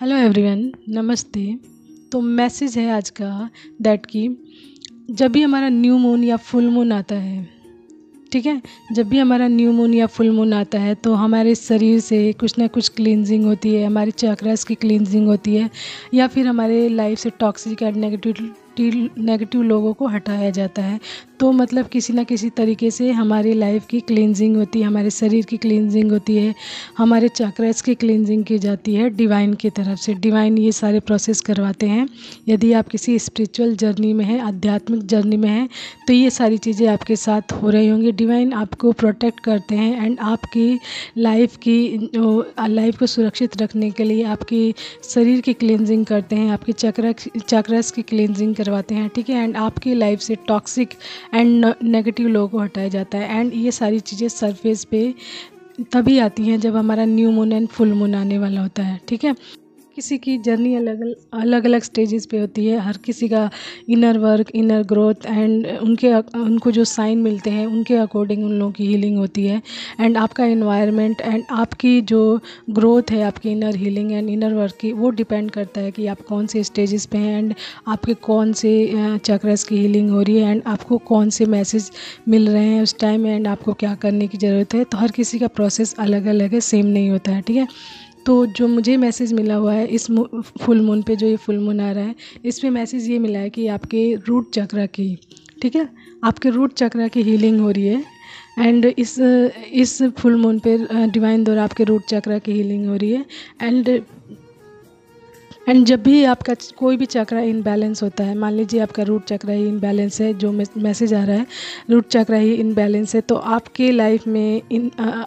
Hello everyone, नमस्ते। तो message है आज का दैट कि जब भी हमारा न्यू मून या फुल मून आता है, ठीक है, जब भी हमारा न्यू मून या फुल मून आता है तो हमारे शरीर से कुछ ना कुछ क्लींजिंग होती है, हमारी चक्रास की क्लींजिंग होती है या फिर हमारे लाइफ से टॉक्सिक एंड नेगेटिव लोगों को हटाया जाता है। तो मतलब किसी ना किसी तरीके से हमारी लाइफ की क्लींजिंग होती है, हमारे शरीर की क्लींजिंग होती है, हमारे चक्रास की क्लींजिंग की जाती है डिवाइन की तरफ से। डिवाइन ये सारे प्रोसेस करवाते हैं। यदि आप किसी स्पिरिचुअल जर्नी में हैं, आध्यात्मिक जर्नी में हैं, तो ये सारी चीज़ें आपके साथ हो रही होंगी। डिवाइन आपको प्रोटेक्ट करते हैं एंड आपकी लाइफ को सुरक्षित रखने के लिए आपकी शरीर की क्लींजिंग करते हैं, आपकी चक्रास की क्लींजिंग करवाते हैं, ठीक है। एंड आपकी लाइफ से टॉक्सिक एंड नेगेटिव लोगों को हटाया जाता है। एंड ये सारी चीज़ें सरफेस पे तभी आती हैं जब हमारा new moon and full moon आने वाला होता है, ठीक है। किसी की जर्नी अलग अलग स्टेजेस पे होती है। हर किसी का inner work, inner growth and उनको जो साइन मिलते हैं उनके अकॉर्डिंग उन लोगों की हीलिंग होती है। एंड आपका एनवायरनमेंट एंड आपकी जो ग्रोथ है, आपकी inner healing and inner work की, वो डिपेंड करता है कि आप कौन से स्टेजेस पे हैं एंड आपके कौन से चक्रास की हीलिंग हो रही है एंड आपको कौन से मैसेज मिल रहे हैं उस टाइम एंड आपको क्या करने की ज़रूरत है। तो हर किसी का प्रोसेस अलग अलग है, सेम नहीं होता है, ठीक है। तो जो मुझे मैसेज मिला हुआ है इस फुल मून पे, जो ये फुल मून आ रहा है, इसमें मैसेज ये मिला है कि आपके रूट चक्रा की, ठीक है, आपके रूट चक्रा की हीलिंग हो रही है। एंड इस फुल मून पे डिवाइन द्वारा आपके रूट चक्रा की हीलिंग हो रही है। एंड जब भी आपका कोई भी चक्रा इनबैलेंस होता है, मान लीजिए आपका रूट चक्रा ही इनबैलेंस है, जो मैसेज आ रहा है रूट चक्रा ही इनबैलेंस है, तो आपके लाइफ में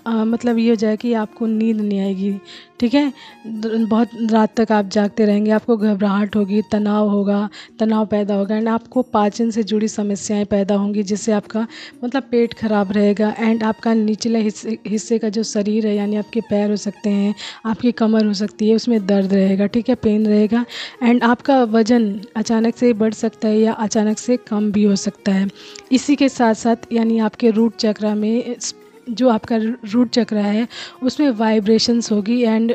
मतलब ये हो जाए कि आपको नींद नहीं आएगी, ठीक है। बहुत रात तक आप जागते रहेंगे, आपको घबराहट होगी, तनाव पैदा होगा एंड आपको पाचन से जुड़ी समस्याएं पैदा होंगी, जिससे आपका मतलब पेट खराब रहेगा। एंड आपका निचले हिस्से का जो शरीर है, यानी आपके पैर हो सकते हैं, आपकी कमर हो सकती है, उसमें दर्द रहेगा, ठीक है, पेन रहेगा। एंड आपका वज़न अचानक से बढ़ सकता है या अचानक से कम भी हो सकता है। इसी के साथ साथ यानी आपके रूट चक्रा में, जो आपका रूट चक्रा है, उसमें वाइब्रेशंस होगी एंड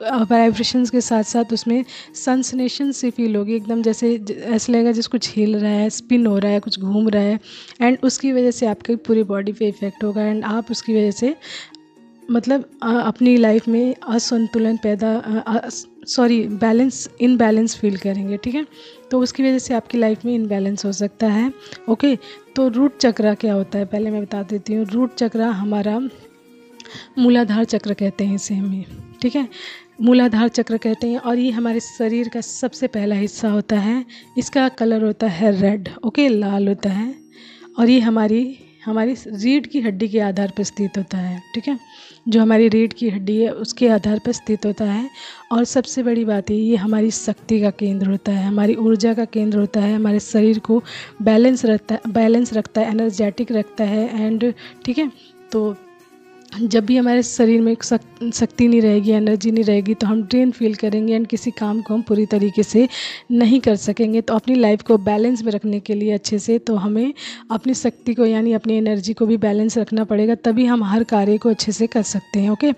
वाइब्रेशंस के साथ साथ उसमें सेंसेशन सी फील होगी, एकदम जैसे ऐसा लगेगा जैसे कुछ हिल रहा है, स्पिन हो रहा है, कुछ घूम रहा है। एंड उसकी वजह से आपकी पूरी बॉडी पे इफ़ेक्ट होगा एंड आप उसकी वजह से मतलब अपनी लाइफ में असंतुलन इनबैलेंस फील करेंगे, ठीक है। तो उसकी वजह से आपकी लाइफ में इनबैलेंस हो सकता है, ओके। तो रूट चक्रा क्या होता है, पहले मैं बता देती हूँ। रूट चक्रा हमारा मूलाधार चक्र कहते हैं इसे हमें, ठीक है, मूलाधार चक्र कहते हैं। और ये हमारे शरीर का सबसे पहला हिस्सा होता है। इसका कलर होता है रेड, ओके, लाल होता है। और ये हमारी रीढ़ की हड्डी के आधार पर स्थित होता है, ठीक है, जो हमारी रीढ़ की हड्डी है उसके आधार पर स्थित होता है। और सबसे बड़ी बात ये हमारी शक्ति का केंद्र होता है, हमारी ऊर्जा का केंद्र होता है, हमारे शरीर को बैलेंस रखता है, एनर्जेटिक रखता है एंड, ठीक है। तो जब भी हमारे शरीर में शक्ति नहीं रहेगी, एनर्जी नहीं रहेगी, तो हम ड्रेन फील करेंगे एंड किसी काम को हम पूरी तरीके से नहीं कर सकेंगे। तो अपनी लाइफ को बैलेंस में रखने के लिए अच्छे से, तो हमें अपनी शक्ति को यानी अपनी एनर्जी को भी बैलेंस रखना पड़ेगा, तभी हम हर कार्य को अच्छे से कर सकते हैं, ओके।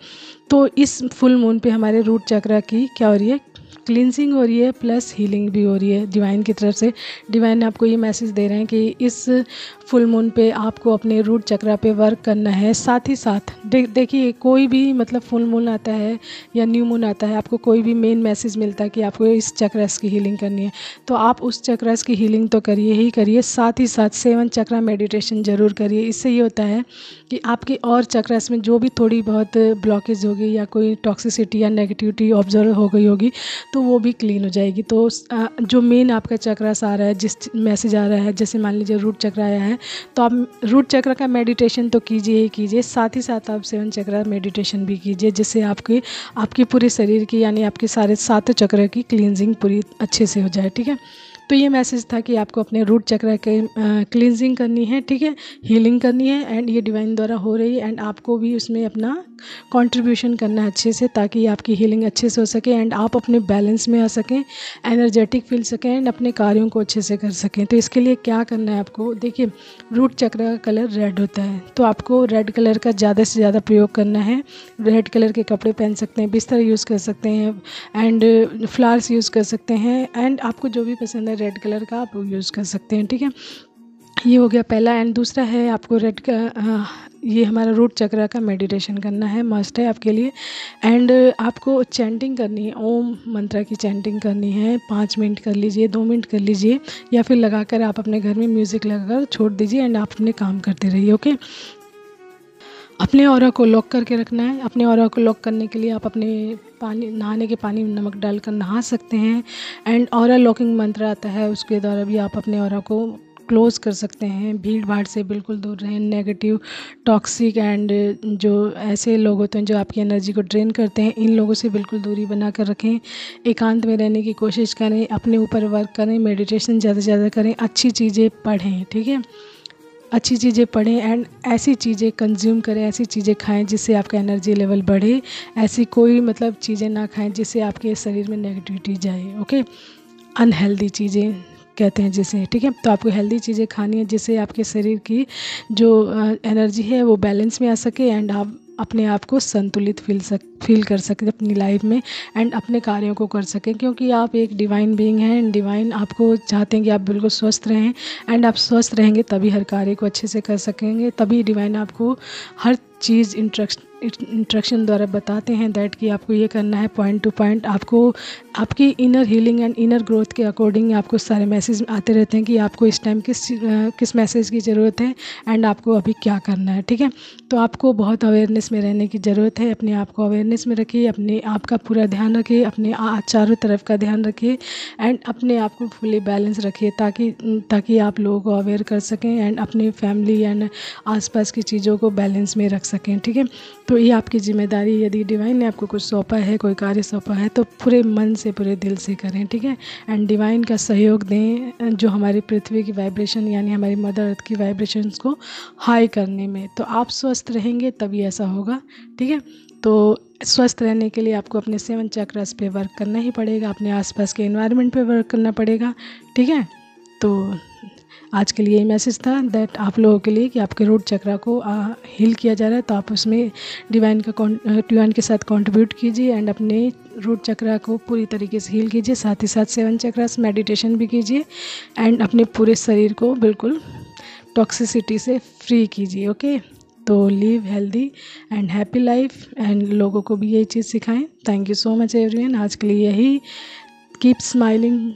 तो इस फुल मून पे हमारे रूट चक्रा की क्या हो रही है, क्लींजिंग हो रही है, प्लस हीलिंग भी हो रही है डिवाइन की तरफ से। डिवाइन आपको ये मैसेज दे रहे हैं कि इस फुल मून पे आपको अपने रूट चक्रा पे वर्क करना है। साथ ही साथ देखिए, कोई भी मतलब फुल मून आता है या न्यू मून आता है, आपको कोई भी मेन मैसेज मिलता है कि आपको इस चक्रास की हीलिंग करनी है, तो आप उस चक्रास की हीलिंग तो करिए ही करिए, साथ ही साथ 7 चक्रा मेडिटेशन ज़रूर करिए। इससे ये होता है कि आपके और चक्रास में जो भी थोड़ी बहुत ब्लॉकेज होगी या कोई टॉक्सिसिटी या नेगेटिविटी ऑब्जर्व हो गई होगी, तो वो भी क्लीन हो जाएगी। तो जो मेन आपका चक्रास आ रहा है, जिस मैसेज आ रहा है, जैसे मान लीजिए रूट चक्र आया है, तो आप रूट चक्र का मेडिटेशन तो कीजिए ही कीजिए, साथ ही साथ आप 7 चक्र मेडिटेशन भी कीजिए, जिससे आपकी पूरे शरीर की यानी आपके सारे 7 चक्र की क्लींजिंग पूरी अच्छे से हो जाए, ठीक है। तो ये मैसेज था कि आपको अपने रूट चक्र के क्लींजिंग करनी है, ठीक है, हीलिंग करनी है, एंड ये डिवाइन द्वारा हो रही है, एंड आपको भी उसमें अपना कंट्रीब्यूशन करना है अच्छे से, ताकि आपकी हीलिंग अच्छे से हो सके एंड आप अपने बैलेंस में आ सकें, एनर्जेटिक फील सकें एंड अपने कार्यों को अच्छे से कर सकें। तो इसके लिए क्या करना है आपको, देखिए रूट चक्र का कलर रेड होता है, तो आपको रेड कलर का ज़्यादा से ज़्यादा प्रयोग करना है। रेड कलर के कपड़े पहन सकते हैं, बिस्तर यूज़ कर सकते हैं, एंड फ्लावर्स यूज़ कर सकते हैं, एंड आपको जो भी पसंद है रेड कलर का आप यूज़ कर सकते हैं, ठीक है। ये हो गया पहला। एंड दूसरा है आपको रेड का ये हमारा रूट चक्र का मेडिटेशन करना है, मस्ट है आपके लिए। एंड आपको चैंटिंग करनी है, ओम मंत्र की चैंटिंग करनी है। 5 मिनट कर लीजिए, 2 मिनट कर लीजिए, या फिर लगाकर आप अपने घर में म्यूज़िक लगाकर छोड़ दीजिए एंड आप अपने काम करते रहिए, ओके। अपने ऑरा को लॉक करके रखना है। अपने ऑरा को लॉक करने के लिए आप अपने नहाने के पानी में नमक डालकर नहा सकते हैं। एंड ऑरा लॉकिंग मंत्र आता है, उसके द्वारा भी आप अपने ऑरा को क्लोज कर सकते हैं। भीड़ भाड़ से बिल्कुल दूर रहें, नेगेटिव, टॉक्सिक एंड जो ऐसे लोग होते हैं जो आपकी एनर्जी को ड्रेन करते हैं, इन लोगों से बिल्कुल दूरी बना कर रखें। एकांत में रहने की कोशिश करें, अपने ऊपर वर्क करें, मेडिटेशन ज़्यादा से ज़्यादा करें, अच्छी चीज़ें पढ़ें, ठीक है, अच्छी चीज़ें पढ़ें एंड ऐसी चीज़ें कंज्यूम करें, ऐसी चीज़ें खाएं जिससे आपका एनर्जी लेवल बढ़े। ऐसी कोई मतलब चीज़ें ना खाएं जिससे आपके शरीर में नेगेटिविटी जाए, ओके। अनहेल्दी चीज़ें कहते हैं जिसे, ठीक है। तो आपको हेल्दी चीज़ें खानी है जिससे आपके शरीर की जो एनर्जी है वो बैलेंस में आ सके एंड आप अपने आप को संतुलित फील कर सकें अपनी लाइफ में एंड अपने कार्यों को कर सकें, क्योंकि आप एक डिवाइन बीइंग हैं एंड डिवाइन आपको चाहते हैं कि आप बिल्कुल स्वस्थ रहें। एंड आप स्वस्थ रहेंगे तभी हर कार्य को अच्छे से कर सकेंगे, तभी डिवाइन आपको हर चीज़ इंस्ट्रक्शन द्वारा बताते हैं दैट कि आपको ये करना है, पॉइंट टू पॉइंट। आपको आपकी inner healing and inner growth के अकॉर्डिंग आपको सारे मैसेज आते रहते हैं कि आपको इस टाइम किस मैसेज की ज़रूरत है एंड आपको अभी क्या करना है, ठीक है। तो आपको बहुत अवेयरनेस में रहने की ज़रूरत है। अपने आप को अवेयरनेस में रखिए, अपने आप का पूरा ध्यान रखिए, अपने चारों तरफ का ध्यान रखिए एंड अपने आप को फुली बैलेंस रखिए, ताकि आप लोगों को अवेयर कर सकें एंड अपनी फैमिली एंड आसपास की चीज़ों को बैलेंस में रख सकें, ठीक है। तो ये आपकी जिम्मेदारी, यदि डिवाइन ने आपको कुछ सौंपा है, कोई कार्य सौंपा है, तो पूरे मन से, पूरे दिल से करें, ठीक है। एंड डिवाइन का सहयोग दें जो हमारी पृथ्वी की वाइब्रेशन यानी हमारी मदर अर्थ की वाइब्रेशंस को हाई करने में। तो आप स्वस्थ रहेंगे तभी ऐसा होगा, ठीक है। तो स्वस्थ रहने के लिए आपको अपने 7 चक्रास पे वर्क करना ही पड़ेगा, अपने आसपास के एनवायरनमेंट पे वर्क करना पड़ेगा, ठीक है। तो आज के लिए ये मैसेज था दैट आप लोगों के लिए कि आपके रूट चक्रा को हील किया जा रहा है, तो आप उसमें डिवाइन के साथ कंट्रीब्यूट कीजिए एंड अपने रूट चक्रा को पूरी तरीके से हील कीजिए। साथ ही साथ 7 चक्रास मेडिटेशन भी कीजिए एंड अपने पूरे शरीर को बिल्कुल टॉक्सिसिटी से फ्री कीजिए, ओके। तो live healthy and happy life and लोगों को भी यही चीज़ सिखाएं। Thank you so much everyone. आज के लिए यही, कीप स्माइलिंग।